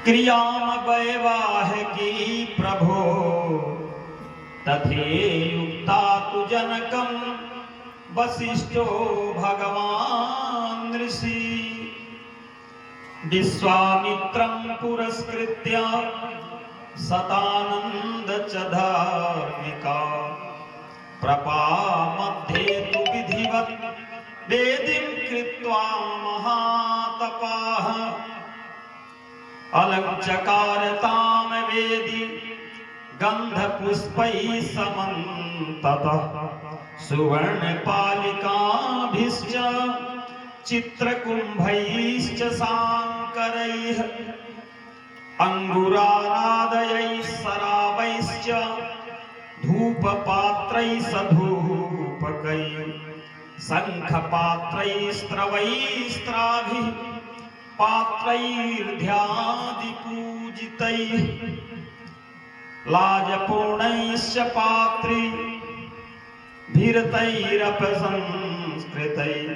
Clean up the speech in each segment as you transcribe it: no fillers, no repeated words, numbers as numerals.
क्रियाम वैवाहिकी प्रभो तथेयुक्ता तु जनकं वसिष्ठो भगवान् ऋषि विश्वामित्रं पुरस्कृत्य सतानंद च धार्मिका प्रपामध्ये तु विधिवत् वेदीं कृत्वा महातपाः अलंचकार ताम वेदी गंधपुष्पैः समन्ततः सुवर्ण पालिकाभिश्च चित्रकुंभैश्च सांकरैः अंगुरारादयैः सरावैश्च धूपपात्रैः सधूपकैः शंखपात्रैस्त्रवैस्त्राभिः पात्रैर्ध्यादिपूजितैः लाजपूर्णैश्च पात्रीभिरतैरपसंस्कृतैः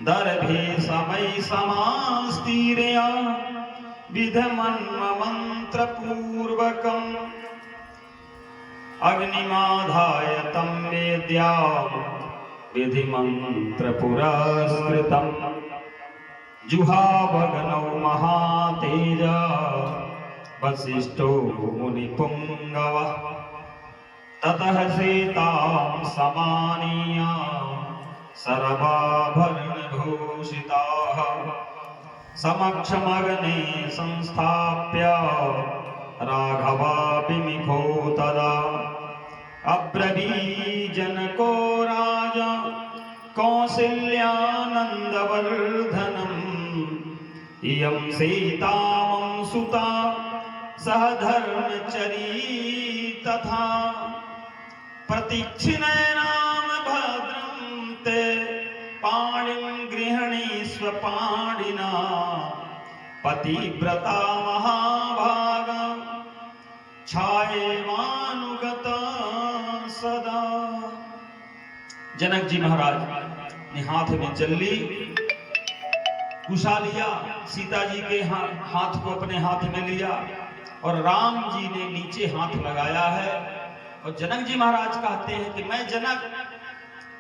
दर्भे समैः समास्तीर्य विधमन्मन्त्रपूर्वकम् अग्निमाधाय तं वेद्या विधिमन्त्रपुरस्कृतम् जुहावग्नौ महातेजा वसिष्ठो मुनिपुङ्गवः ततः सीतां समानीय सर्वाभरणभूषिताः समक्षमग्ने संस्थाप्य राघवाभिमुखो तदा अब्रवीजनको राजा कौसल्यानन्दवर्धनम् इयं सीता मम सुता सह धर्मचरी तथा प्रतीक्षिणेनाम भद्रं ते पाणिं गृह्णीष्व पाणिना पतिव्रता महाभागा छायेवानुगता सदा। जनक जी महाराज ने हाथ में चल्ली कुशा लिया, सीता जी के हाथ को अपने हाथ में लिया और राम जी ने नीचे हाथ लगाया है। और जनक जी महाराज कहते हैं कि मैं जनक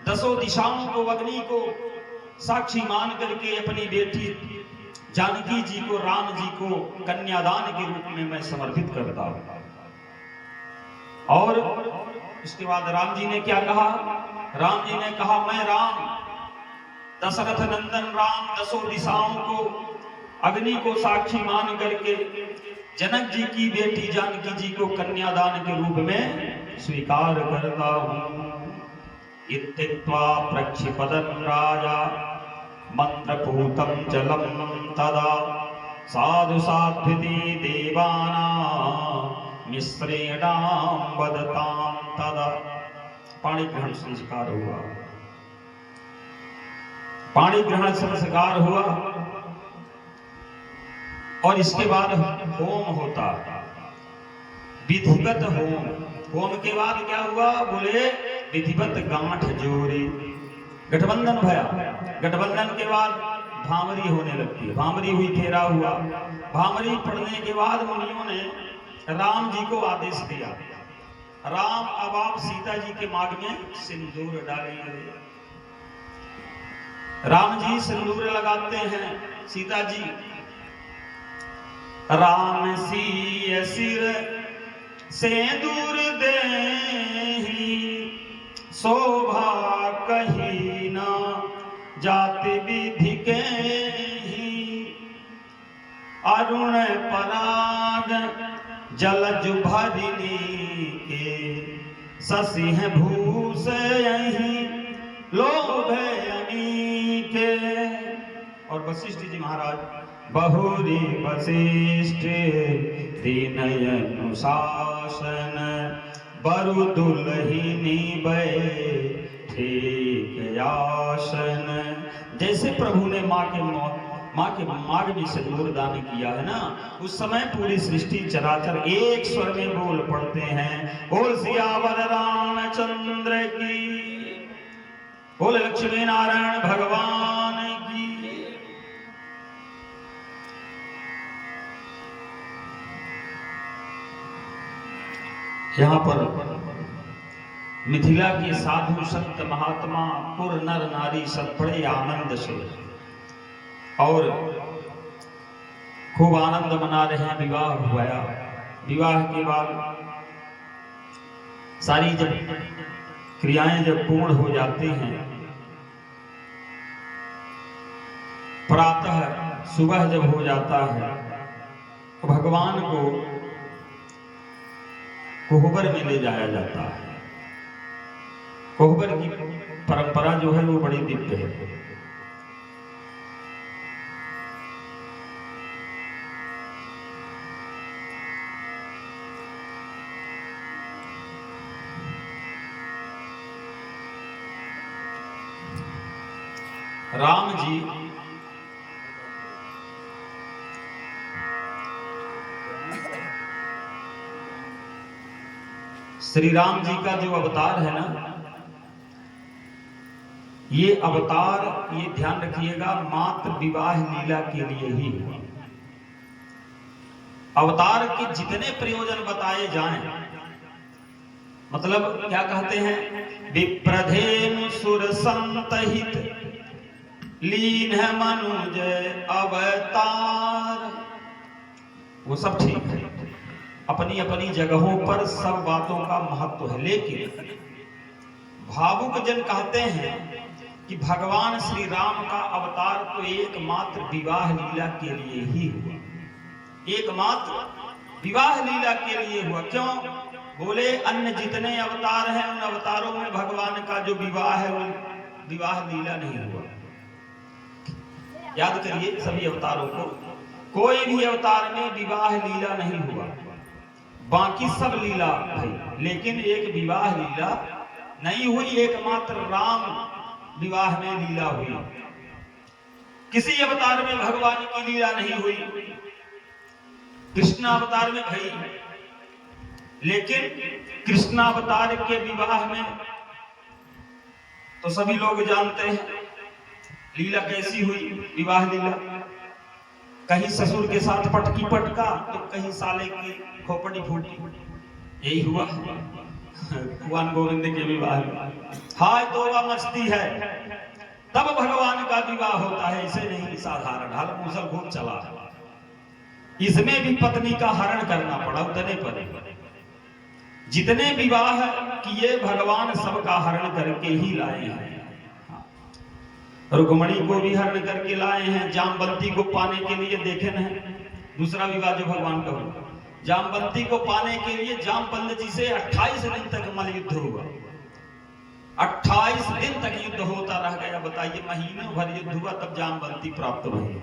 दसों दिशाओं को, अग्नि को साक्षी मान करके अपनी बेटी जानकी जी को, राम जी को कन्यादान के रूप में मैं समर्पित करता हूं। और इसके बाद राम जी ने क्या कहा? राम जी ने कहा, मैं राम दशरथ नंदन राम दसों दिशाओं को, अग्नि को साक्षी मान करके जनक जी की बेटी जानकी जी को कन्यादान के रूप में स्वीकार करता हूं। इत्युक्त्वा प्रक्षिपदन् राजा मंत्रपूतं जलं तदा साधु साध्विति देवानां मिश्रेणां वदतां तदा। पाणी ग्रहण संस्कार हुआ, पाणी ग्रहण संस्कार हुआ और इसके बाद होम होता, विधिवत होम। होम के बाद क्या हुआ? बोले विधिवत गांठ जोड़ी, गठबंधन भया। गठबंधन के बाद भामरी होने लगती है, भामरी हुई, फेरा हुआ। भामरी पड़ने के बाद मुनियों ने राम जी को आदेश दिया, राम अब आप सीता जी के मांग में सिंदूर डालेंगे। राम जी सिंदूर लगाते हैं, सीता जी राम सिय सिर सिंदूर देहि शोभा कही न जाति विधि के अरुण पराग जलज भरिनी के शशि भूष यही लोभ अनीके। और वशिष्ठ जी महाराज बहुरी वशिष्ठ दीनयनुशासन बरु दुल्हिनी बैठे आसन। जैसे प्रभु ने माँ के मांग में सिंदूर दान किया है ना, उस समय पूरी सृष्टि चराचर एक स्वर में बोल पड़ते हैं, बोल सियावर रामचंद्र की, बोल लक्ष्मी नारायण भगवान की। यहाँ पर मिथिला के साधु संत महात्मा पुर नर नारी सब बड़े आनंद से और खूब आनंद मना रहे हैं। विवाह हुआ, विवाह के बाद सारी जब क्रियाएं जब पूर्ण हो जाती हैं, प्रातः सुबह जब हो जाता है तो भगवान को कोहबर में ले जाया जाता है। कोहबर की परंपरा जो है वो बड़ी दिव्य है। राम जी श्री राम जी का जो अवतार है ना, ये अवतार, ये ध्यान रखिएगा, मात्र विवाह लीला के लिए ही हुआ। अवतार के जितने प्रयोजन बताए जाएं, मतलब क्या कहते हैं, विप्रधेनु सुर संतहित लीन है मनुज अवतार, वो सब ठीक है, अपनी अपनी जगहों पर सब बातों का महत्व है। लेकिन भावुक जन कहते हैं कि भगवान श्री राम का अवतार तो एकमात्र विवाह लीला के लिए ही हुआ, एकमात्र विवाह लीला के लिए हुआ। क्यों? बोले अन्य जितने अवतार हैं उन अवतारों में भगवान का जो विवाह है वो विवाह लीला नहीं हुआ। याद करिए सभी अवतारों को, कोई भी अवतार में विवाह लीला नहीं हुआ, बाकी सब लीला हुई, लेकिन एक विवाह लीला नहीं हुई। एकमात्र राम विवाह में लीला हुई। किसी अवतार में भगवान की लीला नहीं हुई। कृष्ण अवतार में भई, लेकिन कृष्ण अवतार के विवाह में तो सभी लोग जानते हैं लीला कैसी हुई। विवाह लीला कहीं ससुर के साथ पटकी पटका तो कहीं साले की खोपड़ी फूटी, यही हुआ भगवान गोविंद के विवाह में। हाय तोबा मस्ती है, तब भगवान का विवाह होता है, इसे नहीं साधारण हाल मुसल खूब चला। इसमें भी पत्नी का हरण करना पड़ा उतने पर। जितने विवाह किए भगवान सबका हरण करके ही लाए हैं। रुक्मणी को भी हरण करके लाए हैं, जामवंती को पाने के लिए देखे न। दूसरा विवाह जो भगवान का हुआ, जामवंती को पाने के लिए जामवंत जी से 28 दिन तक मल युद्ध हुआ। 28 दिन तक युद्ध होता रह गया। बताइए, महीनों भर युद्ध हुआ तब जामवंती प्राप्त हुई।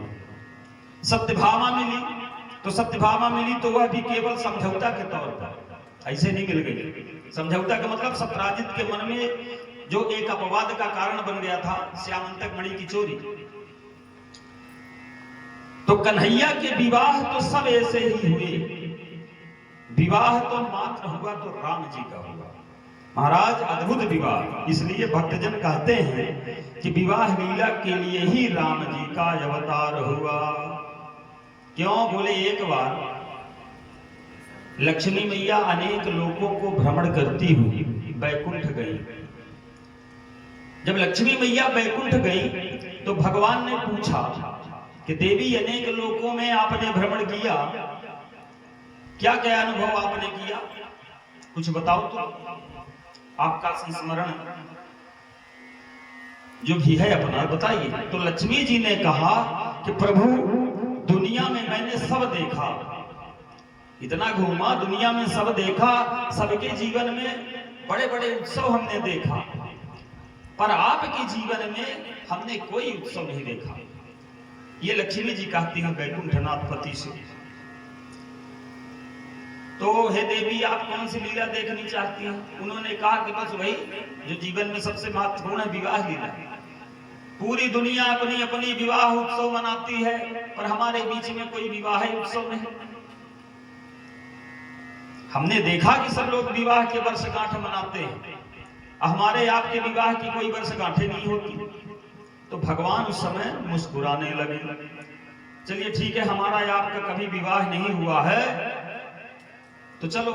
सत्यभामा मिली तो सत्यभामा मिली तो वह भी केवल समझौता के तौर पर, ऐसे नहीं मिल गई। समझौता का मतलब सत्राजित के मन में जो एक अपवाद का कारण बन गया था, श्यामंतक मणि की चोरी। तो कन्हैया के विवाह तो सब ऐसे ही हुए। विवाह तो मात्र हुआ तो राम जी का हुआ। महाराज अद्भुत विवाह। इसलिए भक्तजन कहते हैं कि विवाह लीला के लिए ही राम जी का अवतार हुआ। क्यों? बोले एक बार लक्ष्मी मैया अनेक लोगों को भ्रमण करती हुई बैकुंठ गई। जब लक्ष्मी मैया बैकुंठ गई तो भगवान ने पूछा कि देवी अनेक लोकों में आपने भ्रमण किया, क्या क्या अनुभव आपने किया, कुछ बताओ तो। आपका संस्मरण जो भी है अपना बताइए। तो लक्ष्मी जी ने कहा कि प्रभु दुनिया में मैंने सब देखा, इतना घूमा, दुनिया में सब देखा, सबके जीवन में बड़े बड़े उत्सव हमने देखा, पर आपके जीवन में हमने कोई उत्सव नहीं देखा। ये लक्ष्मी जी कहती हैं वैकुंठनाथ पति से। तो हे देवी, आप कौन सी लीला देखनी चाहती हैं? उन्होंने कहा कि बस वही जो जीवन में सबसे महत्वपूर्ण है, विवाह लीला। पूरी दुनिया अपनी अपनी विवाह उत्सव मनाती है, पर हमारे बीच में कोई विवाह उत्सव नहीं। हमने देखा कि सब लोग विवाह के वर्षगांठ मनाते हैं, हमारे आपके विवाह की कोई वर्षगांठें नहीं होती। तो भगवान उस समय मुस्कुराने लगे। चलिए ठीक है, हमारा आपका कभी विवाह नहीं हुआ है, तो चलो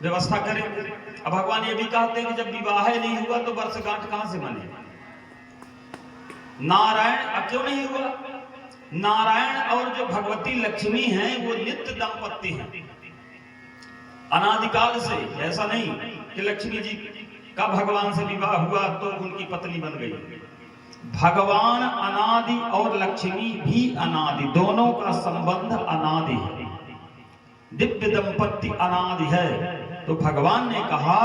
व्यवस्था करें। अब भगवान ये भी कहते हैं कि जब विवाह नहीं हुआ तो वर्षगांठ कहां से मने? नारायण क्यों नहीं हुआ? नारायण और जो भगवती लक्ष्मी हैं वो नित्य दंपत्ति हैं अनादिकाल से। ऐसा नहीं कि लक्ष्मी जी का भगवान से विवाह हुआ तो उनकी पत्नी बन गई। भगवान अनादि और लक्ष्मी भी अनादि, दोनों का संबंध अनादि है, दिव्य दंपत्ति अनादि है। तो भगवान ने कहा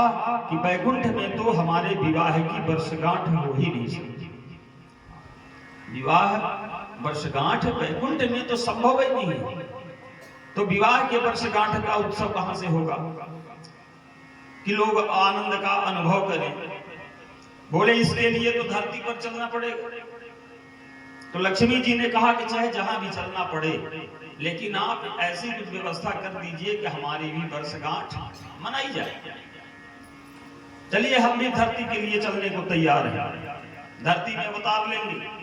कि वैकुंठ में तो हमारे विवाह की वर्षगांठ हो ही नहीं सकती। विवाह वर्षगांठ वैकुंठ में तो संभव ही नहीं है। तो विवाह के वर्षगांठ का उत्सव कहां से होगा कि लोग आनंद का अनुभव करें? बोले इसके लिए तो धरती पर चलना पड़ेगा। तो लक्ष्मी जी ने कहा कि चाहे जहां भी चलना पड़े, लेकिन आप ऐसी कुछ व्यवस्था कर दीजिए कि हमारी भी वर्षगांठ मनाई जाए। चलिए हम भी धरती के लिए चलने को तैयार हैं, धरती में अवतार लेंगे,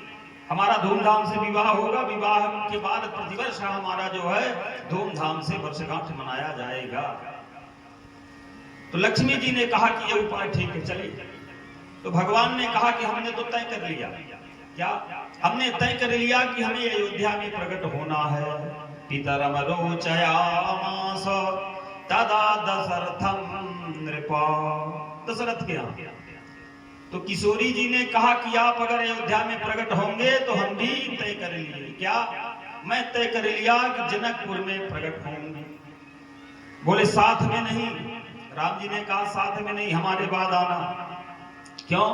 हमारा धूमधाम से विवाह होगा। विवाह के बाद प्रतिवर्ष हमारा जो है धूमधाम से वर्षगांठ मनाया जाएगा। तो लक्ष्मी जी ने कहा कि ये उपाय ठीक है, चलिए। तो भगवान ने कहा कि हमने तो तय कर लिया। क्या? हमने तय कर लिया कि हमें अयोध्या में प्रकट होना है। पितरम रोचयामास तदा दशरथम नृपा, दशरथ के यहाँ। तो किशोरी जी ने कहा कि आप अगर अयोध्या में प्रकट होंगे तो हम भी तय कर लिए। क्या? मैं तय कर लिया कि जनकपुर में प्रकट होंगे। बोले साथ में नहीं। राम जी ने कहा साथ में नहीं, हमारे बाद आना। क्यों?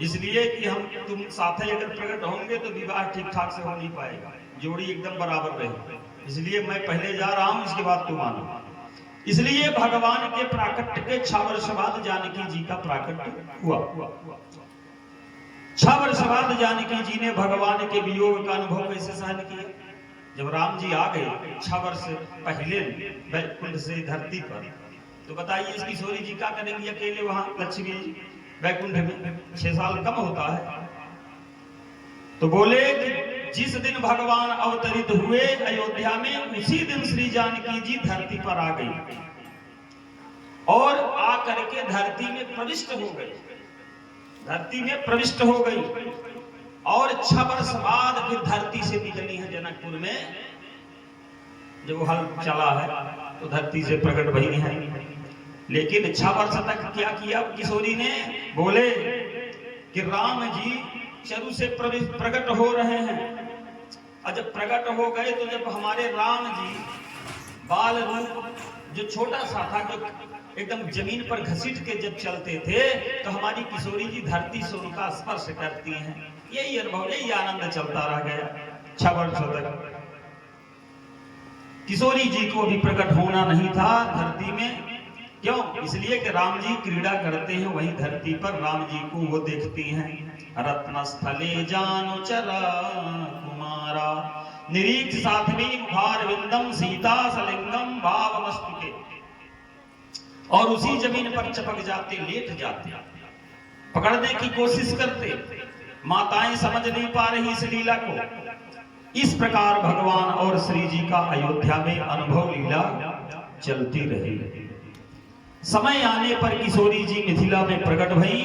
इसलिए कि हम तुम साथ ही अगर प्रकट होंगे तो विवाह ठीक ठाक से हो नहीं पाएगा, जोड़ी एकदम बराबर रहे। इसलिए मैं पहले जा रहा हूं, इसके बाद तुम आना। इसलिए भगवान के प्राकट्य के 6 वर्ष बाद जानकी जी का प्राकट्य हुआ। 6 वर्ष बाद जानकी जी ने भगवान के वियोग का अनुभव कैसे सहन किया? जब राम जी आ गए 6 वर्ष पहले वैकुंठ से धरती पर, तो बताइए इस किशोरी जी क्या करेंगी अकेले वहां लक्ष्मी वैकुंठ में? 6 साल कम होता है। तो बोले कि जिस दिन भगवान अवतरित हुए अयोध्या में, उसी दिन श्री जानकी जी धरती पर आ गई और आकर के धरती में प्रविष्ट हो गई। धरती में प्रविष्ट हो गई और 6 वर्ष बाद फिर धरती से निकली है जनकपुर में। जब हल चला है तो धरती से प्रकट भई है। लेकिन 6 वर्ष तक क्या किया किशोरी ने? बोले कि राम जी चरु से प्रकट हो रहे हैं। और जब प्रकट हो गए तो जब हमारे राम जी बाल रूप जो छोटा सा था, जो एकदम जमीन पर घसीट के जब चलते थे, तो हमारी किशोरी जी धरती से उनका स्पर्श करती हैं। यही अनुभव, यही आनंद चलता रह गया 6 वर्ष तक। किशोरी जी को भी प्रकट होना नहीं था धरती में। क्यों? इसलिए कि राम जी क्रीड़ा करते हैं वही धरती पर, राम जी को वो देखती हैं। रत्न स्थले जानु चरा कुमारा निरीक्ष साध्वी मुखार विंदम सीता सलिंगम भावमस्तुके। और उसी जमीन पर चपक जाते, लेट जाते, पकड़ने की कोशिश करते। माताएं समझ नहीं पा रही इस लीला को। इस प्रकार भगवान और श्री जी का अयोध्या में अनुभव लीला चलती रही। समय आने पर किशोरी जी मिथिला में प्रकट भई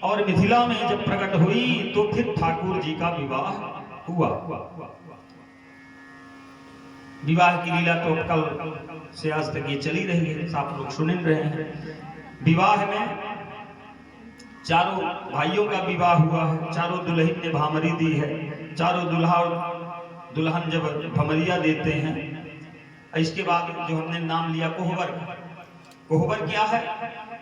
और मिथिला में जब प्रकट हुई तो फिर ठाकुर जी का विवाह हुआ। विवाह की लीला तो कल से आज तक ये चली रही है, आप लोग सुन रहे हैं। विवाह में चारों भाइयों का विवाह हुआ है। चारों दुल्हन ने भामरी दी है। चारों दुल्हा और दुल्हन जब भमरिया देते हैं, इसके बाद जो हमने नाम लिया कोहबर। कोहबर क्या है?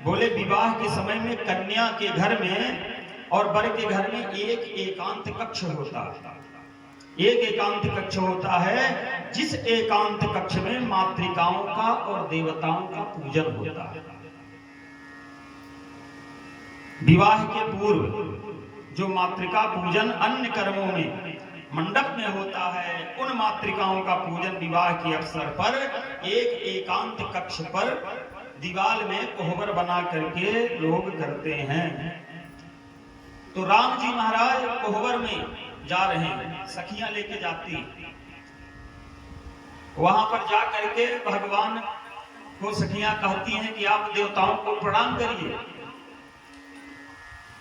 बोले विवाह के समय में कन्या के घर में और वर के घर में एक एकांत कक्ष होता है। एक एकांत कक्ष होता है, जिस एकांत कक्ष में मातृकाओं का और देवताओं का पूजन होता है। विवाह के पूर्व जो मातृका पूजन अन्य कर्मों में मंडप में होता है, उन मातृकाओं का पूजन विवाह के अवसर पर एक एकांत कक्ष पर दीवार में कोहबर बना करके लोग करते हैं। तो राम जी महाराज कोहबर में जा रहे हैं, सखियां लेके जाती हैं। वहां पर जा करके भगवान को सखियां कहती हैं कि आप देवताओं को प्रणाम करिए।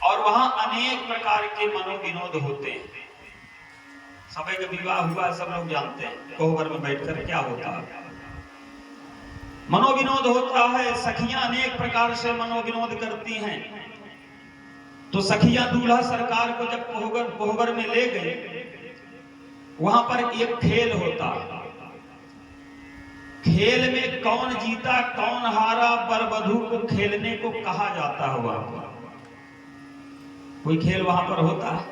और वहां अनेक प्रकार के मनोविनोद होते हैं। सभी का विवाह हुआ, सब लोग जानते हैं कोहबर में बैठकर क्या होता है, मनोविनोद होता है। सखियां अनेक प्रकार से मनोविनोद करती हैं। तो सखियां दूल्हा सरकार को जब कोहबर में ले गए, वहां पर एक खेल होता। खेल में कौन जीता कौन हारा, वर वधू को खेलने को कहा जाता है। वहां पर कोई खेल वहां पर होता है।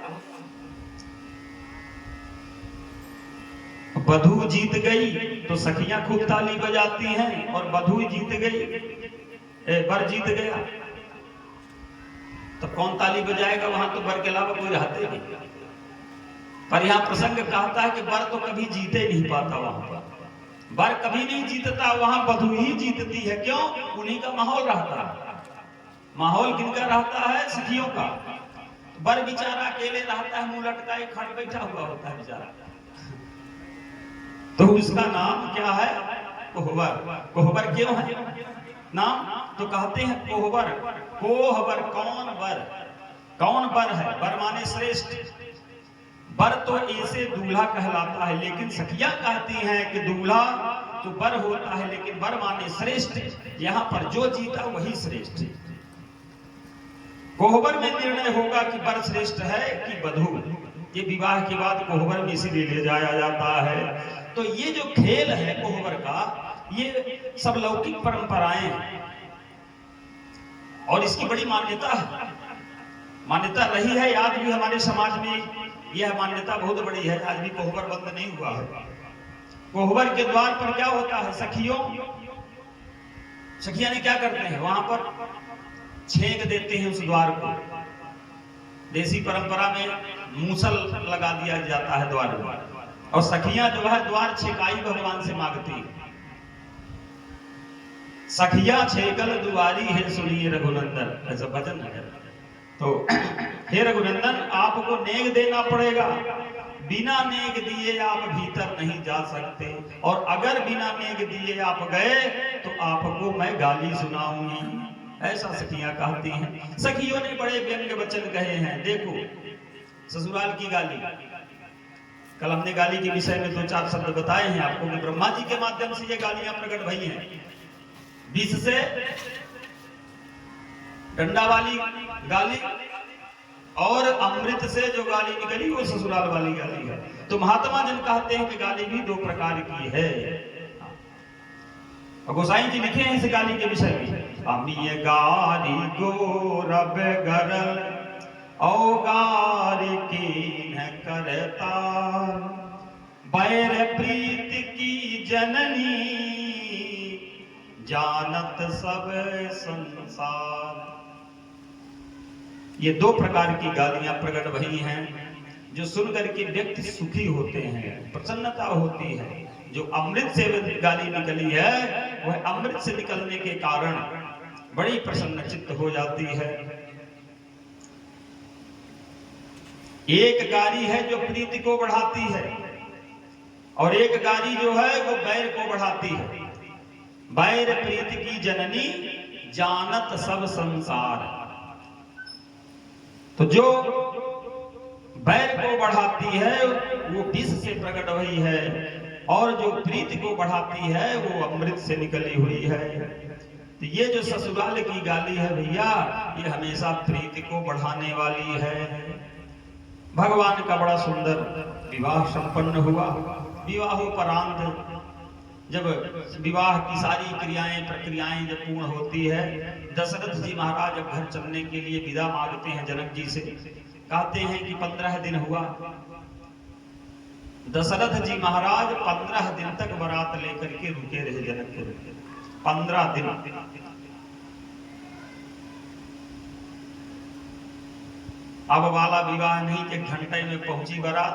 वधू जीत गई तो सखियां खूब ताली बजाती हैं, और वधू जीत गई, वर जीत गया तो कौन ताली बजाएगा? वहां तो वर के अलावा कोई रहते नहीं। पर यहां प्रसंग कहता है कि वर तो कभी जीते नहीं पाता। वहां पर वर कभी नहीं जीतता, वहां वधू ही जीतती है। क्यों? उन्हीं का माहौल रहता है। माहौल किनका रहता है? सखियों का। वर बेचारा अकेले रहता है, मुंह लटकाए खड़ बैठा हुआ होता है बेचारा। तो उसका नाम क्या है? कोहबर। कोहबर क्यों है नाम? तो कहते हैं कोहबर, कोहबर कौन वर, कौन वर है? वर माने श्रेष्ठ। वर तो ऐसे दूल्हा कहलाता है, लेकिन सखियां कहती हैं कि दूल्हा तो वर होता है, लेकिन वर माने श्रेष्ठ। यहाँ पर जो जीता वही श्रेष्ठ। कोहबर में निर्णय होगा कि वर श्रेष्ठ है कि वधू। ये विवाह के बाद कोहबर में इसीलिए ले जाया जाता है। तो ये जो खेल है कोहबर का, ये सब लौकिक परंपराएं हैं और इसकी बड़ी मान्यता है, मान्यता रही है। आज भी हमारे समाज में यह मान्यता बहुत बड़ी है। आज भी कोहबर बंद नहीं हुआ है। कोहबर के द्वार पर क्या होता है? सखियां ने क्या करते हैं? वहां पर छेक देते हैं उस द्वार को। देसी परंपरा में मूसल लगा दिया जाता है द्वार में, और सखियां जो है द्वार छेकाई भगवान से मांगती है। सखियां छेकल दुआरी है सुनिए रघुनंदन, ऐसा भजन है। तो हे रघुनंदन, आपको नेग देना पड़ेगा। बिना नेग दिए आप भीतर नहीं जा सकते, और अगर बिना नेग दिए आप गए तो आपको मैं गाली सुनाऊंगी। ऐसा सखियां कहती हैं। सखियों ने बड़े व्यंग वचन कहे हैं। देखो, ससुराल की गाली, कल हमने गाली के विषय में 2-4 शब्द बताए हैं आपको कि ब्रह्मा जी के माध्यम से ये गालियां प्रकट भई हैं। विष से डंडा वाली गाली और अमृत से जो गाली निकली वो ससुराल वाली गाली है। तो महात्मा जन कहते हैं कि गाली भी 2 प्रकार की है। और गोसाई जी लिखे हैं इस गाली के विषय में, अमीय गारी गोरब गरल औ गारी कीन करता, बैर प्रीत की जननी जानत सब संसार। ये 2 प्रकार की गालियां प्रकट भई हैं, जो सुनकर के व्यक्ति सुखी होते हैं, प्रसन्नता होती है। जो अमृत से गाली निकली है, वह अमृत से निकलने के कारण बड़ी प्रसन्न चित्त हो जाती है। एक गाली है जो प्रीति को बढ़ाती है, और एक गाली जो है वो बैर को बढ़ाती है। बैर प्रीति की जननी जानत सब संसार। तो जो बैर को बढ़ाती है वो विष से प्रकट हुई है, और जो प्रीति को बढ़ाती है वो अमृत से निकली हुई है। तो ये जो ससुराल की गाली है भैया, ये हमेशा प्रीति को बढ़ाने वाली है। भगवान का बड़ा सुंदर विवाह संपन्न हुआ। विवाहोपरांत जब विवाह की सारी क्रियाएं प्रक्रियाएं जब पूर्ण होती है, दशरथ जी महाराज अब घर चलने के लिए विदा मांगते हैं जनक जी से। कहते हैं कि 15 दिन हुआ। दशरथ जी महाराज 15 दिन तक बारात लेकर के रुके रहे जनकपुर। 15 दिन। अब वाला विवाह नहीं कि घंटे में पहुंची बारात,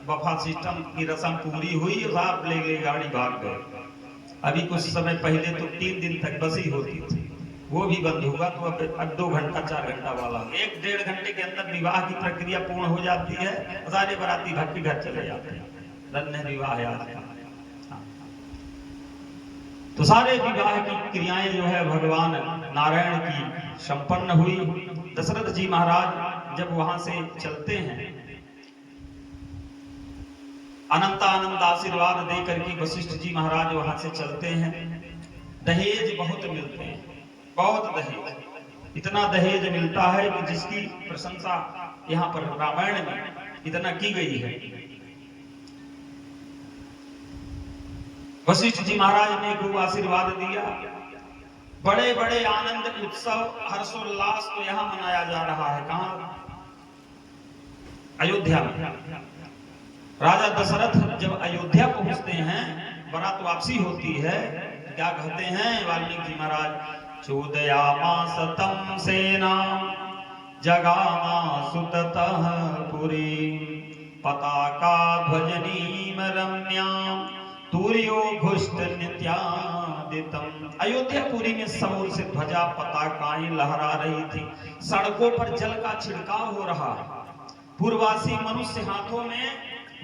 बफा सिस्टम की रस्म पूरी हुई, साहब ले गए गाड़ी भाग गए। अभी कुछ समय पहले तो 3 दिन तक बसी होती थी, वो भी बंद होगा। तो अब 2 घंटा 4 घंटा वाला 1-1.5 घंटे के अंदर विवाह की प्रक्रिया पूर्ण हो जाती है। सारे बाराती भक्ति घर चले जाते हैं। धन्य विवाह याद है। तो सारे विवाह की क्रियाएं जो है भगवान नारायण की संपन्न हुई। दशरथ जी महाराज जब वहां से चलते हैं, अनंत आनंद आशीर्वाद दे करके वशिष्ठ जी महाराज वहां से चलते हैं। दहेज बहुत मिलते हैं, बहुत दहेज, इतना दहेज मिलता है कि जिसकी प्रशंसा यहाँ पर रामायण में इतना की गई है। वशिष्ठ जी महाराज ने खूब आशीर्वाद दिया। बड़े बड़े आनंद उत्सव हर्षोल्लास तो यहाँ मनाया जा रहा है। कहाँ? अयोध्या में। राजा दशरथ जब अयोध्या पहुंचते हैं, बारात वापसी होती है, क्या कहते हैं वाल्मीकि जी महाराज? चोदयामास तम सेना जगामासु ततः पुरी पताका ध्वजनीम रम्याम तूर्यो घुष्ट नित्यादितम। अयोध्यापुरी में सब ओर से ध्वजा पताकाएं लहरा रही थी। सड़कों पर जल का छिड़काव हो रहा है। पूर्ववासी मनुष्य हाथों में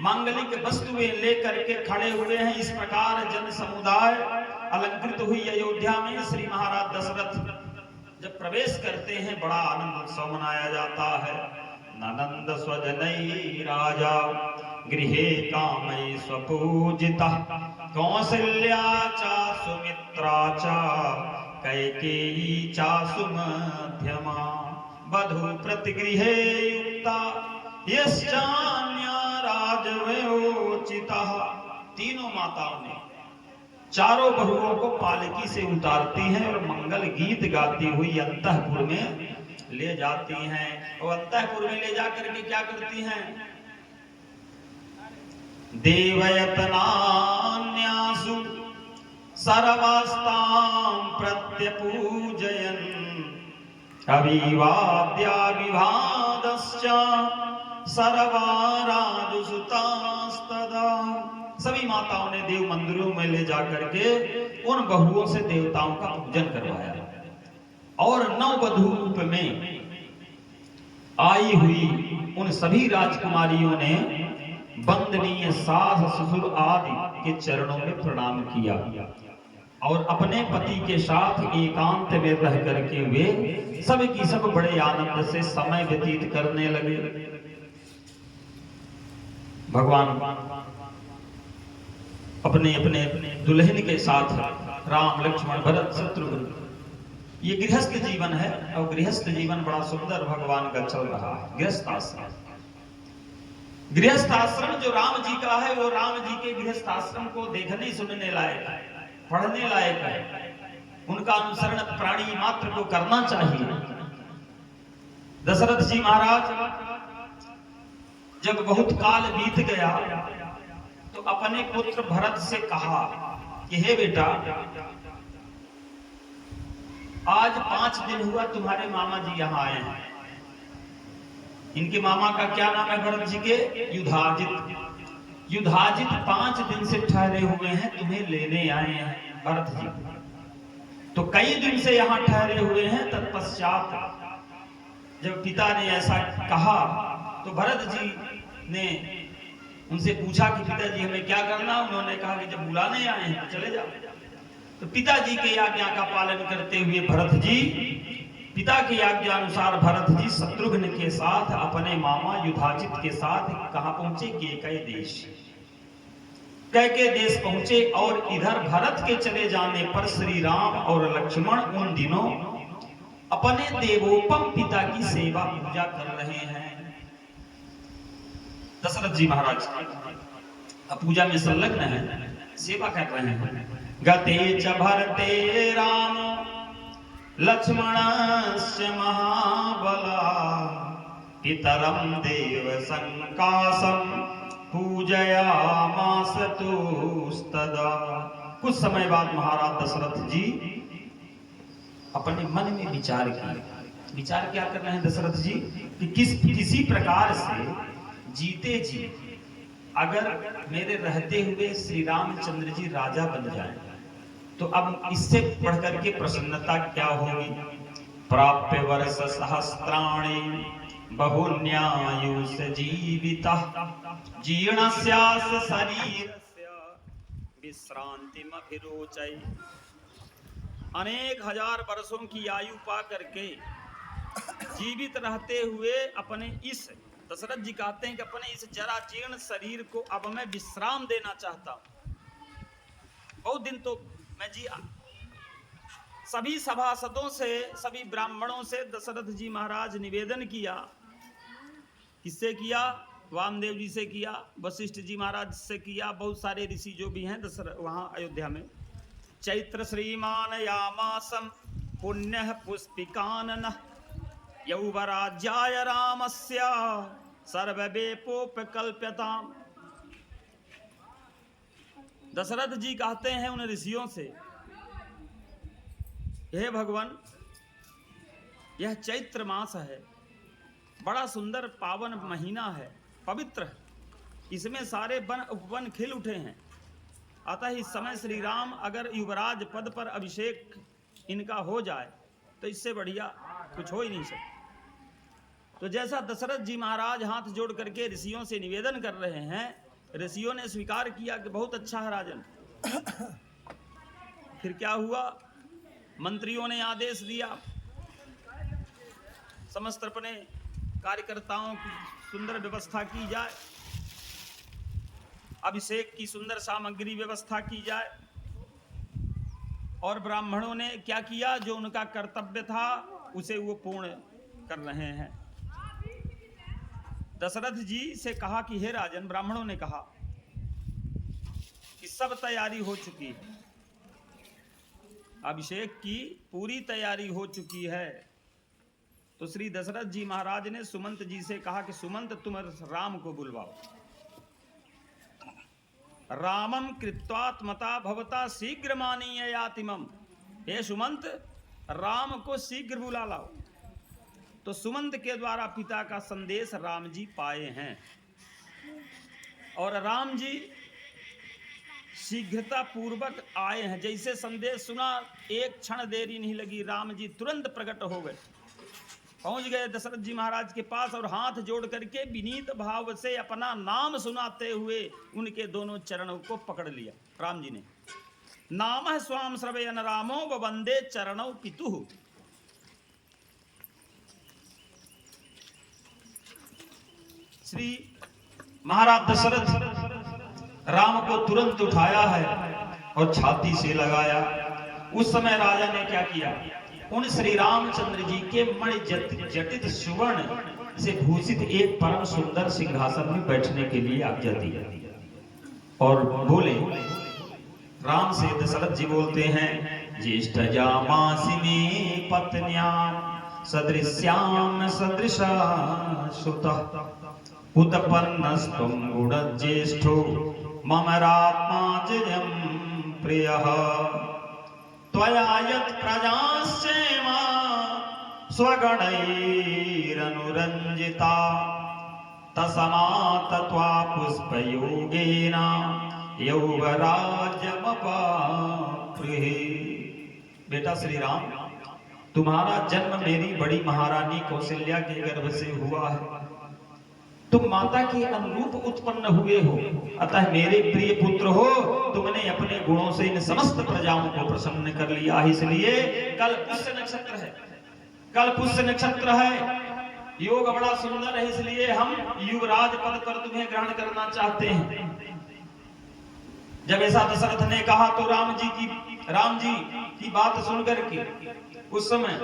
मांगलिक वस्तुएं लेकर के खड़े हुए हैं। इस प्रकार जन समुदाय अलंकृत हुई अयोध्या में। श्री महाराज दशरथ जब प्रवेश करते हैं, बड़ा आनंद उत्सव मनाया जाता है। ननंद स्वजनई राजा गृहे कामई स्वपूजिता कौसल्या चा सुमित्रा चा कैकेयी चा सुमध्यमा वधू प्रतिगृहे युक्ता यश्चान्या राजवयोचिता। तीनों माताओं ने चारों बहुओं को पालकी से उतारती हैं और मंगल गीत गाती हुई अंतःपुर में ले जाती हैं। और अंतःपुर में ले जाकर के क्या करती हैं? देवयतनान्यासु सर्वास्तां प्रत्यपूजयन् अभिवाद्या विवादश्च सर्वा राजसुतास्तदा। सभी माताओं ने देव मंदिरों में ले जाकर के उन बहुओं से देवताओं का पूजन करवाया और नववधू रूप में आई हुई उन सभी राजकुमारियों ने वंदनीय सास ससुर आदि के चरणों में प्रणाम किया और अपने पति के साथ एकांत में रह करके वे सब की सब बड़े आनंद से समय व्यतीत करने लगे। भगवान अपने अपने दुल्हन के साथ राम लक्ष्मण भरत शत्रुघ्न, ये गृहस्थ जीवन है और गृहस्थ जीवन बड़ा सुंदर भगवान का चल रहा है। गृहस्थ आश्रम, गृहस्थ आश्रम जो राम जी का है, वो राम जी के गृहस्थ आश्रम को देखने सुनने लायक है, पढ़ने लायक है। उनका अनुसरण प्राणी मात्र को करना चाहिए। दशरथ जी महाराज जब बहुत काल बीत गया तो अपने पुत्र भरत से कहा कि हे बेटा, आज 5 दिन हुआ तुम्हारे मामा जी यहाँ आए हैं। इनके मामा का क्या नाम है भरत जी के? युधाजित। युधाजित 5 दिन से ठहरे हुए हैं, तुम्हें लेने आए हैं भरत जी। तो कई दिन से यहाँ ठहरे हुए हैं। तत्पश्चात जब पिता ने ऐसा कहा तो भरत जी ने उनसे पूछा कि पिताजी हमें क्या करना? उन्होंने कहा कि जब बुलाने आए हैं तो चले जाओ। तो पिताजी के आज्ञा का पालन करते हुए भरत जी, पिता की आज्ञा अनुसार भरत जी शत्रुघ्न के साथ अपने मामा युधाजित के साथ कहां पहुंचे? कैकेय देश। कैकेय देश पहुंचे और इधर भरत के चले जाने पर श्री राम और लक्ष्मण उन दिनों अपने देवोपम पिता की सेवा पूजा कर रहे हैं। दशरथ जी महाराज पूजा में संलग्न है, सेवा कर रहे हैं। गते च भरते राम लक्ष्मणस्य महाबला पितरं देव संकासं पूजयामास तुस्तदा। कुछ समय बाद महाराज दशरथ जी अपने मन में विचार किया। विचार क्या कर रहे हैं दशरथ जी कि किसी प्रकार से जीते जी अगर मेरे रहते हुए श्री रामचंद्र जी राजा बन जाएं तो अब इससे बढ़कर के प्रसन्नता क्या होगी? प्राप्य वर्ष सहस्राणि बहुन्यायुष जीवितः जीर्णस्यास्य शरीरस्य विश्रांतिमभिरोचय। अनेक हजार वर्षों की आयु पा करके जीवित रहते हुए अपने इस दशरथ जी कहते हैं कि अपने इस जरा जीर्ण शरीर को अब मैं विश्राम देना चाहता हूं। बहुत दिन तो मैं जिया। सभी सभासदों से, सभी ब्राह्मणों से दशरथ जी महाराज निवेदन किया। किससे किया? वामदेव जी से किया, वशिष्ठ जी महाराज से किया, बहुत सारे ऋषि जो भी हैं दशरथ वहां अयोध्या में। चैत्र श्रीमान यामासम पुण्य पुष्पिकानन यौवराज्याय रामस्य सर्ववेपोपकल्प्यताम्। दशरथ जी कहते हैं उन ऋषियों से, हे भगवान, यह चैत्र मास है, बड़ा सुंदर पावन महीना है, पवित्र है, इसमें सारे वन उपवन खिल उठे हैं। अतः इस समय श्री राम अगर युवराज पद पर अभिषेक इनका हो जाए तो इससे बढ़िया कुछ हो ही नहीं सकता। तो जैसा दशरथ जी महाराज हाथ जोड़ करके ऋषियों से निवेदन कर रहे हैं, ऋषियों ने स्वीकार किया कि बहुत अच्छा है राजन। फिर क्या हुआ? मंत्रियों ने आदेश दिया, समस्त अपने कार्यकर्ताओं की सुंदर व्यवस्था की जाए, अभिषेक की सुंदर सामग्री व्यवस्था की जाए। और ब्राह्मणों ने क्या किया? जो उनका कर्तव्य था उसे वो पूर्ण कर रहे हैं। दशरथ जी से कहा कि हे राजन, ब्राह्मणों ने कहा कि सब तैयारी हो चुकी है, अभिषेक की पूरी तैयारी हो चुकी है। तो श्री दशरथ जी महाराज ने सुमंत जी से कहा कि सुमंत, तुम राम को बुलवाओ। रामम कृत्वात्मता भवता शीघ्र मानीय यातिमम। हे सुमंत, राम को शीघ्र बुला लाओ। तो सुमंत के द्वारा पिता का संदेश राम जी पाए हैं और राम जी शीघ्रता पूर्वक आए हैं। जैसे संदेश सुना, एक क्षण देरी नहीं लगी, राम जी तुरंत प्रकट हो गए, पहुंच गए दशरथ जी महाराज के पास और हाथ जोड़ करके विनीत भाव से अपना नाम सुनाते हुए उनके दोनों चरणों को पकड़ लिया। राम जी ने, नामः स्वाम श्रवयन रामो वंदे चरणौ पितुः। श्री महाराज दशरथ राम को तुरंत उठाया है और छाती से लगाया। उस समय राजा ने क्या किया? उन श्री रामचंद्र जी के मणि जटित सुवर्ण से भूषित एक परम सुंदर सिंहासन में बैठने के लिए आज्ञा दी और बोले, राम से दशरथ जी बोलते हैं, ज्येष्ठ जामासि में पत्न्या सदृश्याम सदृशा सुतः उत्पन्नस्त्वं गुणज्येष्ठो मम रात्माजयं प्रियः त्वया यत् प्रजास्येम स्वगणैरनुरञ्जिता तस्मात्त्वा पुष्पयोगेन यौवराज्यमपाप्नुहि। बेटा श्री राम, तुम्हारा जन्म मेरी बड़ी महारानी कौशल्या के गर्भ से हुआ है। तुम माता के अनुरूप उत्पन्न हुए हो, अतः मेरे प्रिय पुत्र हो। तुमने अपने गुणों से इन समस्त प्रजाओं को प्रसन्न कर लिया। इसलिए कल पुष्य नक्षत्र है, कल पुष्य नक्षत्र है, योग बड़ा सुंदर है, इसलिए हम युवराज पद पर तुम्हें ग्रहण करना चाहते हैं। जब ऐसा दशरथ ने कहा तो राम जी की बात सुनकर के उस समय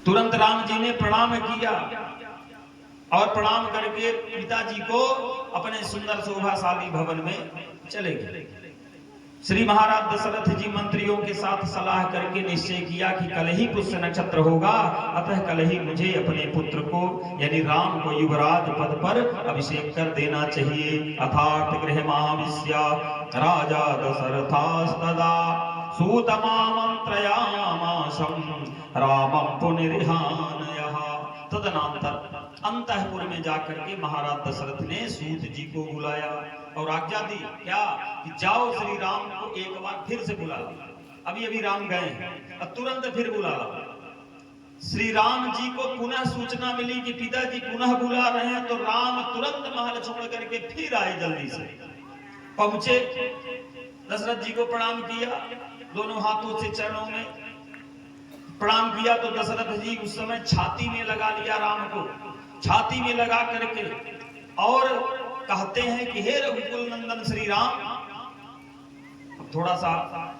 तुरंत राम जी ने प्रणाम किया और प्रणाम करके पिताजी को अपने सुंदर शोभाशाली भवन में चले गए। श्री महाराज दशरथ जी मंत्रियों के साथ सलाह करके निश्चय किया कि कल ही पुष्य नक्षत्र होगा, अतः कल ही मुझे अपने पुत्र को यानी राम को युवराज पद पर अभिषेक कर देना चाहिए। अथार्थ गृहमाविश्य राजा दशरथास्तदा सूतमामंत्रयामासं रामं पुनरिहानयः। तदनंतर अंतःपुर में जाकर के महाराज दशरथ ने सूत जी को बुलाया और आज्ञा दी, क्या कि जाओ श्री राम को एक बार फिर से बुला लो। अभी राम गए हैं, तुरंत फिर बुला लो। श्री राम जी को पुनः सूचना मिली कि पिताजी पुनः बुला रहे हैं, तो राम तुरंत महल छोड़ करके फिर आए जल्दी से पहुंचे, दशरथ जी को प्रणाम किया, दोनों हाथों से चरणों में प्रणाम किया। तो दशरथ जी उस समय छाती में लगा लिया, राम को छाती में लगा करके, और कहते हैं कि हे रघुकुल नंदन श्री राम, थोड़ा सा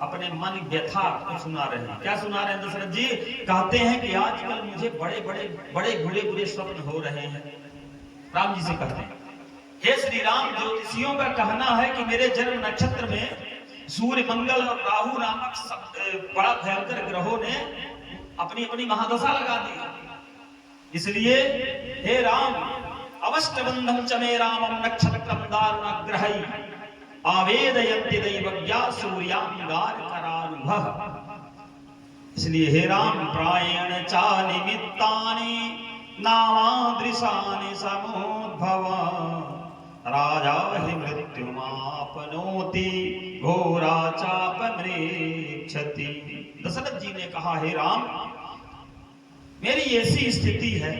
अपने मन व्यथा को सुना रहे हैं। क्या सुना रहे हैं दशरथ जी? कहते हैं कि आजकल मुझे बड़े बड़े बुरे स्वप्न हो रहे हैं। राम जी से कहते हैं, हे श्री राम, ज्योतिषियों का कहना है कि मेरे जन्म नक्षत्र में सूर्य, मंगल और राहु नामक बड़ा भयंकर ग्रहों ने अपनी अपनी महादशा लगा दी। इसलिए हे राम, अवश्य बंधम च मे रामम नक्षत्रम दारुणग्रहै आवेदयन्ति दैवज्ञा सूर्यांगार करारुभः। इसलिए हे राम, प्रायेण चा निमित्तानि नामादृशानि समुद्भवा राजा हि मृत्युमापनोति घोरा चापमृक्षति। दशरथ जी ने कहा, हे राम, मेरी ऐसी स्थिति है,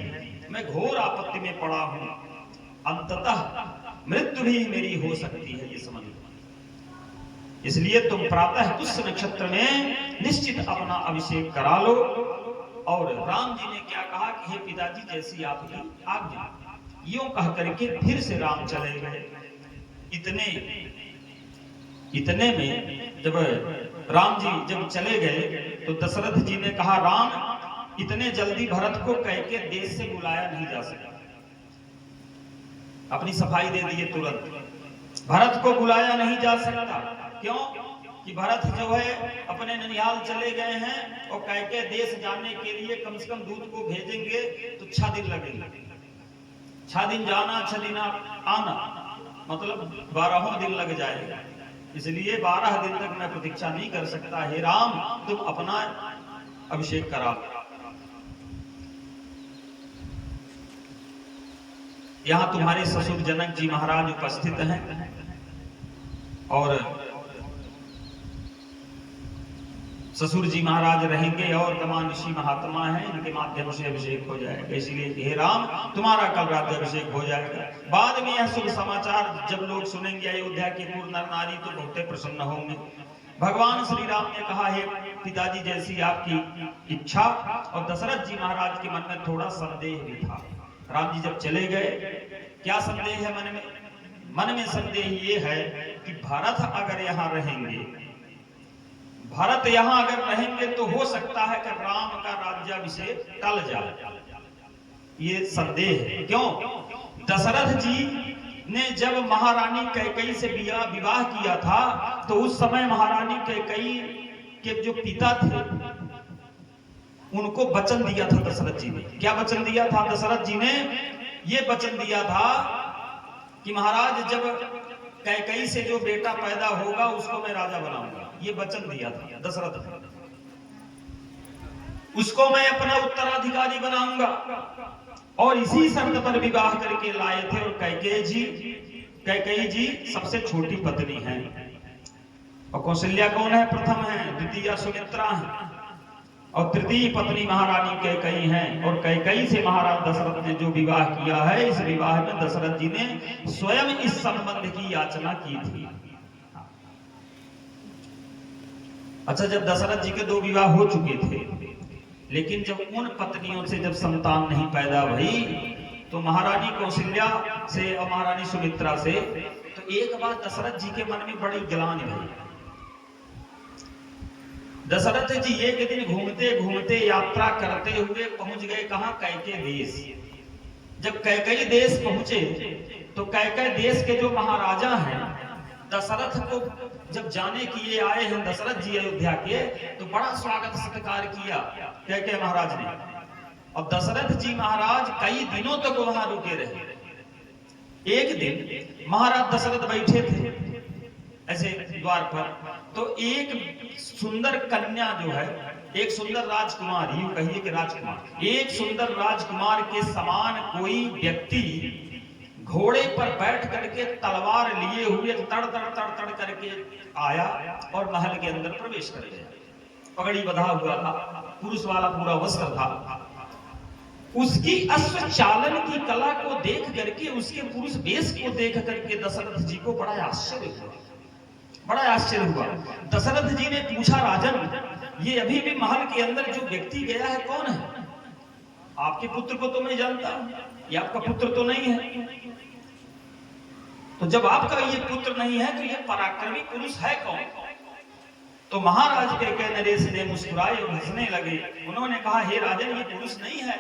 मैं घोर आपत्ति में पड़ा हूं, अंततः मृत्यु भी मेरी हो सकती है, ये समझ लो। इसलिए तुम प्रातः पुष्य नक्षत्र में निश्चित अपना अभिषेक करा लो। और राम जी ने क्या कहा कि हे पिताजी, जैसी आपकी आज्ञा। यूं कह करके फिर से राम चले गए। इतने में जब राम जी जब चले गए तो दशरथ जी ने कहा, राम, इतने जल्दी भरत को कैके देश से बुलाया नहीं जा सकता। अपनी सफाई दे दिए तुरंत, भरत को बुलाया नहीं जा सकता। क्यों? कि भरत जो है अपने ननिहाल चले गए हैं और कैके देश जाने के लिए कम से कम दूत को भेजेंगे तो 6 दिन लगेंगे। 6 दिन जाना, 6 दिन आना, मतलब 12वां दिन लग जाएगा। इसलिए 12 दिन तक मैं प्रतीक्षा नहीं कर सकता। हे राम, तुम अपना अभिषेक करा। यहाँ तुम्हारे ससुर जनक जी महाराज उपस्थित हैं और ससुर जी महाराज रहेंगे और तमाम ऋषि महात्मा हैं, इनके माध्यम से अभिषेक हो जाएगा। इसलिए हे राम, तुम्हारा कल राज्य अभिषेक हो जाएगा। बाद में यह शुभ समाचार जब लोग सुनेंगे अयोध्या के पूर्ण नर नारी तो बहुत प्रसन्न होंगे। भगवान श्री राम ने कहा, हे पिताजी, जैसी आपकी इच्छा। और दशरथ जी महाराज के मन में थोड़ा संदेह भी था। राम जी जब चले गए, क्या संदेह है मन में? मन में संदेह ये है कि भरत अगर यहाँ रहेंगे, भरत यहाँ अगर रहेंगे तो हो सकता है कि राम का राज्याभिषेक टल जाए। ये संदेह है। क्यों? दशरथ जी ने जब महारानी कैकेयी से विवाह किया था तो उस समय महारानी कैकेयी के जो पिता थे उनको वचन दिया था दशरथ जी ने। क्या वचन दिया था दशरथ जी ने? ये वचन दिया था कि महाराज, जब कैकेयी से जो बेटा पैदा होगा उसको मैं राजा बनाऊंगा। ये वचन दिया था दशरथ ने। उसको मैं अपना उत्तराधिकारी बनाऊंगा। और इसी शर्त पर विवाह करके लाए थे। और कैकेयी जी सबसे छोटी पत्नी है। और कौशल्या कौन है? प्रथम है, द्वितीय सुमित्रा है और तृतीय पत्नी महारानी कैकेयी हैं। और कैकेयी से महाराज दशरथ ने जो विवाह किया है, इस विवाह में दशरथ जी ने स्वयं इस संबंध की याचना की थी। अच्छा, जब दशरथ जी के 2 विवाह हो चुके थे, लेकिन जब उन पत्नियों से जब संतान नहीं पैदा हुई तो महारानी कौशल्या से और महारानी सुमित्रा से, तो एक बार दशरथ जी के मन में बड़ी ग्लानि हुई। दशरथ जी एक दिन घूमते घूमते यात्रा करते हुए पहुंच गए कहां? कैके देश। जब कैकेयी देश पहुंचे तो कैके देश के जो महाराजा हैं, दशरथ को जब जाने के लिए आए हैं दशरथ जी अयोध्या के, तो बड़ा स्वागत सत्कार किया कैके महाराज ने। और दशरथ जी महाराज कई दिनों तक वहां रुके रहे। एक दिन महाराज दशरथ बैठे थे ऐसे द्वार पर, तो एक सुंदर कन्या जो है, एक सुंदर राजकुमार, यूं कहिए कि राजकुमार, एक सुंदर राजकुमार के समान कोई व्यक्ति घोड़े पर बैठ करके तलवार लिए हुए तड़ तड़ करके आया और महल के अंदर प्रवेश कर गया। पगड़ी बंधा हुआ था, पुरुष वाला पूरा वस्त्र था। उसकी अश्व चालन की कला को देख करके, उसके पुरुष वेश को देख करके दशरथ जी को बड़ा आश्चर्य हुआ। बड़ा आश्चर्य हुआ। दशरथ जी ने पूछा, राजन ये अभी भी महल के अंदर जो व्यक्ति गया है कौन है? आपके पुत्र को तो मैं जानता हूं, ये आपका पुत्र तो नहीं है। तो जब आपका ये पुत्र नहीं है तो ये पराक्रमी पुरुष है कौन? तो महाराज कैकेयी नरेश ने मुस्कुराए और हंसने लगे। उन्होंने कहा, हे राजन ये पुरुष नहीं है,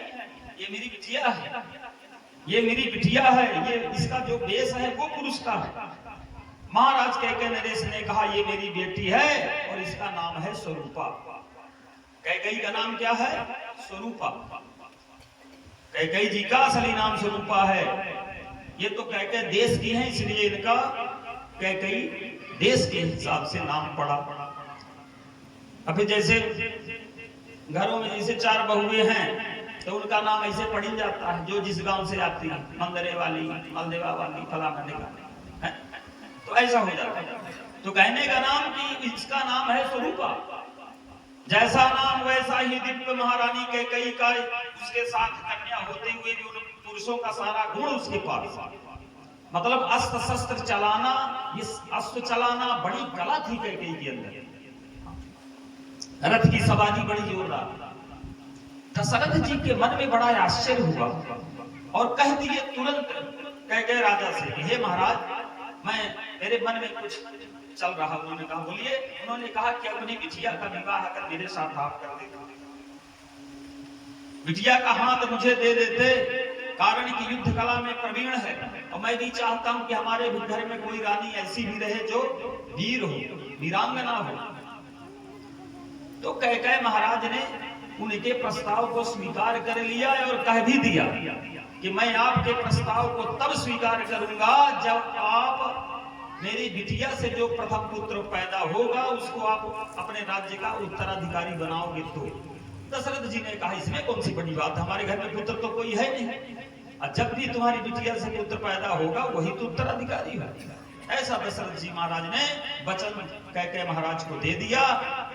ये मेरी बिटिया है, ये मेरी बिटिया है, ये इसका जो वेश है वो पुरुष का है। महाराज कैकेयी नरेश ने कहा, ये मेरी बेटी है और इसका नाम है स्वरूपा। कैकेयी का नाम क्या है? स्वरूपा। कैकेयी जी का असली नाम स्वरूपा है। ये तो कैकेयी देश की है, इसलिए इनका कैकेयी देश के हिसाब से नाम पड़ा। अभी जैसे घरों में जैसे 4 बहुएं हैं तो उनका नाम ऐसे पढ़ी जाता है, जो जिस गांव से आती है, मंदरे वाली, मलदेवा वाली, फलाना ढिकाना, तो ऐसा हो जाता है। तो कहने का नाम कि इसका नाम है स्वरूपा। जैसा नाम वैसा ही दिव्य महारानी कैकेयी का, उसके साथ कन्या होते हुए भी उन पुरुषों का सारा गुण उसके पास। मतलब अस्त्र शस्त्र चलाना, इस अस्त्र चलाना बड़ी कला थी कैकेयी के अंदर। रथ की सवारी बड़ी जोरदार। दशरथ जी के मन में बड़ा आश्चर्य हुआ और कह दिए तुरंत कैकेयी राजा से, हे महाराज मेरे मन में कुछ चल रहा। उन्होंने कहा, बोलिए। उन्होंने कहा कि अपनी बिटिया का विवाह अगर मेरे साथ आप कर देते, बिटिया का हाथ मुझे दे देते, कारण कि युद्ध कला में प्रवीण है और मैं भी चाहता हूं कि हमारे घर में कोई रानी ऐसी भी रहे जो वीर हो, वीरांगना हो। तो कैकेयी महाराज ने उनके प्रस्ताव को स्वीकार कर लिया और कह भी दिया कि मैं आपके प्रस्ताव को तब स्वीकार करूंगा जब आप मेरी बिटिया से जो प्रथम पुत्र पैदा होगा उसको आप अपने राज्य का उत्तराधिकारी बनाओगे। तो दशरथ जी ने कहा, इसमें कौन सी बड़ी बात, हमारे घर में पुत्र तो कोई है नहीं, और जब भी तुम्हारी बिटिया से पुत्र पैदा होगा वही तो उत्तराधिकारी है। ऐसा दशरथ जी महाराज ने वचन कैकेयी महाराज को दे दिया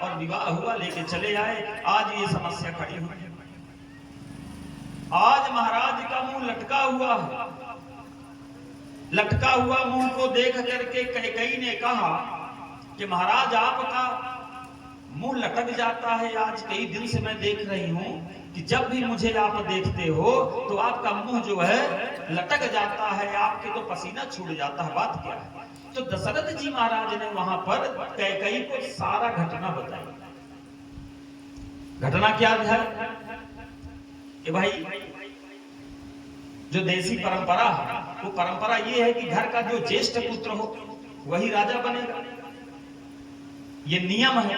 और विवाह हुआ, लेके चले आए। आज ये समस्या खड़ी हुई। आज महाराज का मुंह लटका हुआ है। लटका हुआ मुंह को देख करके कैकेयी ने कहा कि महाराज आपका मुंह लटक जाता है। आज कई दिन से मैं देख रही हूं कि जब भी मुझे आप देखते हो तो आपका मुंह जो है लटक जाता है, आपके तो पसीना छूट जाता है, बात क्या है? तो दशरथ जी महाराज ने वहां पर कैकेयी को सारा घटना बताई। घटना क्या है कि भाई जो देसी परंपरा है वो परंपरा ये है कि घर का जो ज्येष्ठ पुत्र हो वही राजा बनेगा, ये नियम है।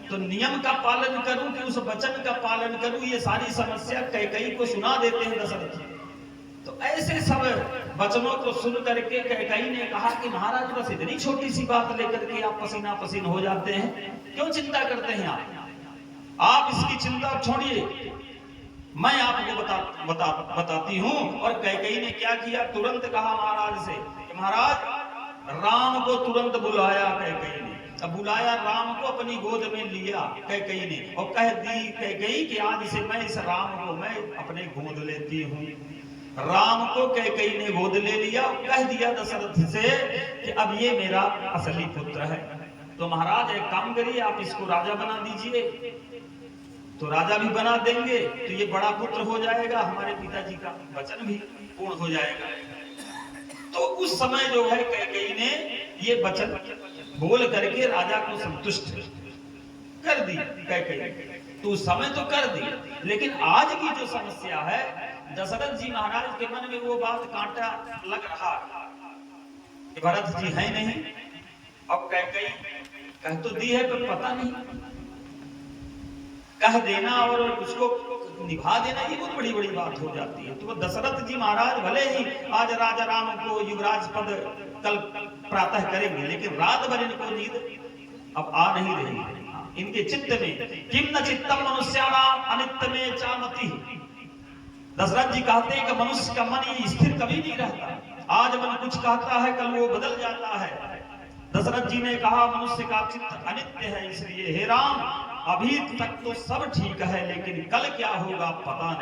तो नियम का पालन करूं कि उस वचन का पालन करूं, ये सारी समस्या कैकेयी को सुना देते हैं दशरथ जी। तो ऐसे सब वचनों को सुन करके कैकेयी ने कहा कि महाराज बस इतनी छोटी सी बात लेकर के आप पसीना पसीन हो जाते हैं, क्यों चिंता करते हैं आप इसकी चिंता छोड़िए, मैं आपको बताती हूं। और कैकेयी ने क्या किया, तुरंत कहा महाराज से कि महाराज राम को तुरंत बुलाया। कैकेयी ने अब बुलाया, राम को अपनी गोद में लिया कैकेयी ने और कह दी कैकेयी कि आज से मैं इस राम को मैं अपने गोद लेती हूं। राम को कैकेयी ने गोद ले लिया और कह दिया दशरथ से कि अब ये मेरा असली पुत्र है। तो महाराज एक काम करिए, आप इसको राजा बना दीजिए। तो राजा भी बना देंगे तो ये बड़ा पुत्र हो जाएगा, हमारे पिताजी का वचन भी पूर्ण हो जाएगा। तो उस समय जो है कैकेयी ने ये वचन बोल करके राजा को संतुष्ट कर दी कैकेयी। तो उस समय तो कर दी, लेकिन आज की जो समस्या है दशरथ जी महाराज के मन में वो बात कांटा लग रहा कि भरत जी है नहीं। अब कैकेयी कह तो दी है पर पता नहीं, कह देना और उसको निभा देना ये बहुत बड़ी बड़ी बात हो जाती है। तो दशरथ जी महाराज भले ही आज राजा राम को युवराज पद कल प्रातः करेंगे, लेकिन रात भर इनको नींद अब आ नहीं रही है इनके चित्त में। किम न चित्तम मनुष्याणाम अनित्य में चामति। दशरथ जी कहते हैं कि मनुष्य का मन ये स्थिर कभी नहीं रहता, आज मन कुछ कहता है कल वो बदल जाता है। दशरथ जी ने कहा मनुष्य का चित्त अनित्य है, इसलिए हे राम अभी तक तो सब ठीक है, लेकिन कल क्या होगा पता नहीं।